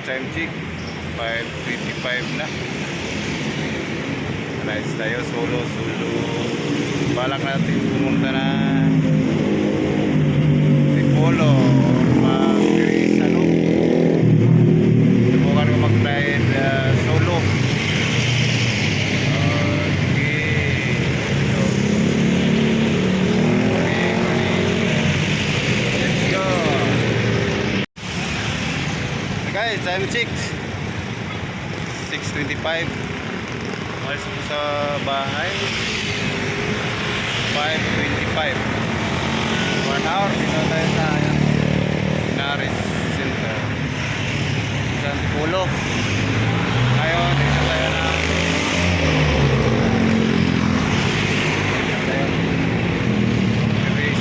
time check 5:25 na. Nice tayo, solo. Balak natin pumunta na Tipolo, mag-Grace, ano. Subukan ko mag-ride solo. Guys, time check 6:25. Malis ko sa bahay 5:25. 1 hour dito tayo sa Inaris Center sa Antipolo. Ngayon dito tayo na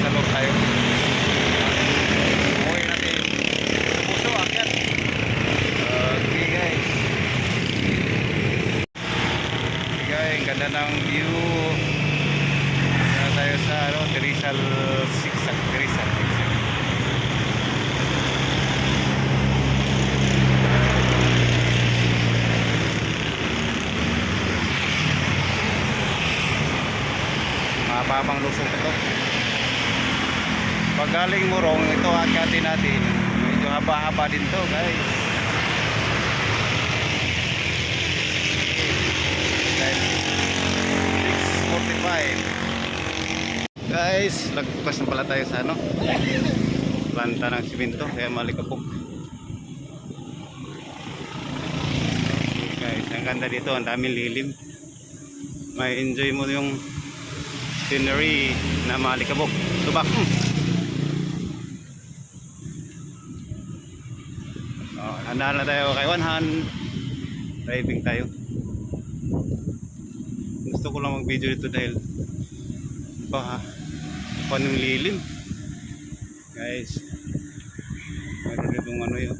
sa loob tayo. Umuwi natin sa puso akyat. Okay guys, ang ganda ng view. Na tayo sa Rizal Zigzag. Mapapang lusong ito. Pag galing Morong, ito akatin natin. Medyo haba-haba din to guys. Guys, lagpas na pala tayo sa planta ng simento, kaya malikapok. Guys, ang ganda dito, ang daming lilim. May enjoy mo yung scenery na malikapok. Subak. Handa na tayo kay Wanhan. Driving tayo. Gusto ko lang mag-video dito dahil panong lilim guys. Meron ditong yung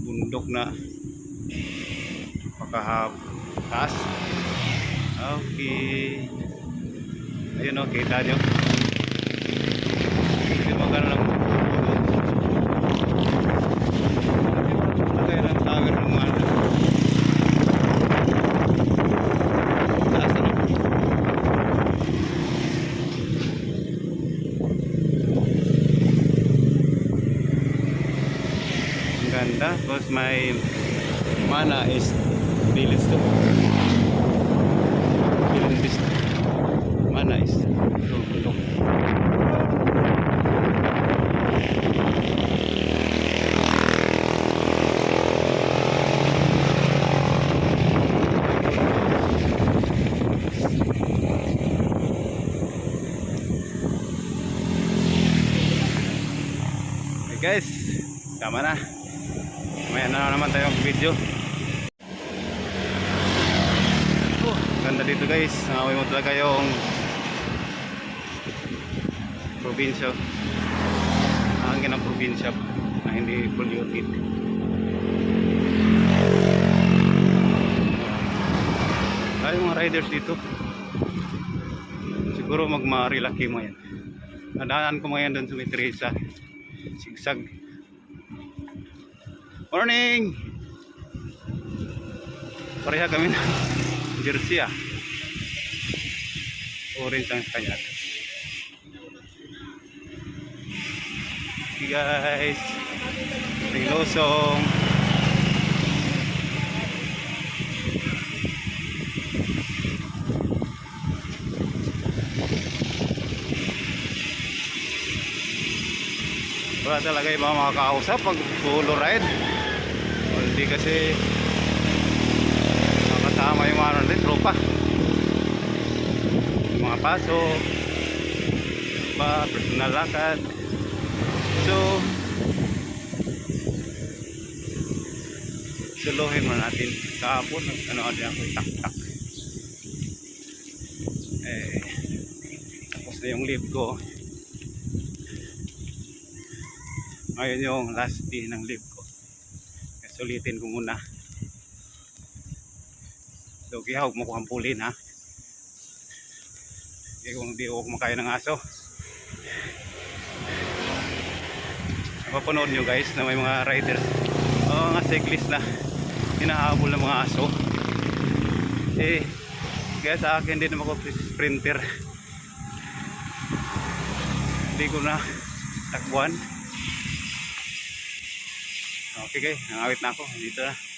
bundok na taas. Okay, ayun kita nyo. Hindi magana lang lagay ng tower ng mga ganda. Tapos may Mana is village to. Mana is tulog. Okay guys, tama na. May na naman tayong video. Ganda dito guys. Nakawin mo talaga yung probinsya. Hangin ng probinsya na hindi polluted. Tayo mga riders dito. Siguro magmarilaki mo yan. Nadaanan ko ngayon doon sa may Teresa Zigzag. Morning! Pareha kami na jersey orange ang kanya. Okay guys, may losong. Wala talaga yung mga makakausap pag solo ride. Hindi kasi nakasama yung mga tropa, yung mga paso pa personal lakad. So suluhin mo natin. Kahapon ano din ako tak tapos na yung leave ko. Ngayon yung last day ng leave ko. Sulitin ko muna. So kaya huwag mo ko hampulin ha. Kaya kung di ako kumakain ng aso. Mapanood nyo guys na may mga riders mga cyclist na hinahabol ng mga aso. Eh, kaya sa akin din naman ako sprinter. Hindi ko na takbuhan. Okay guys, nangawit na ako. Dito na.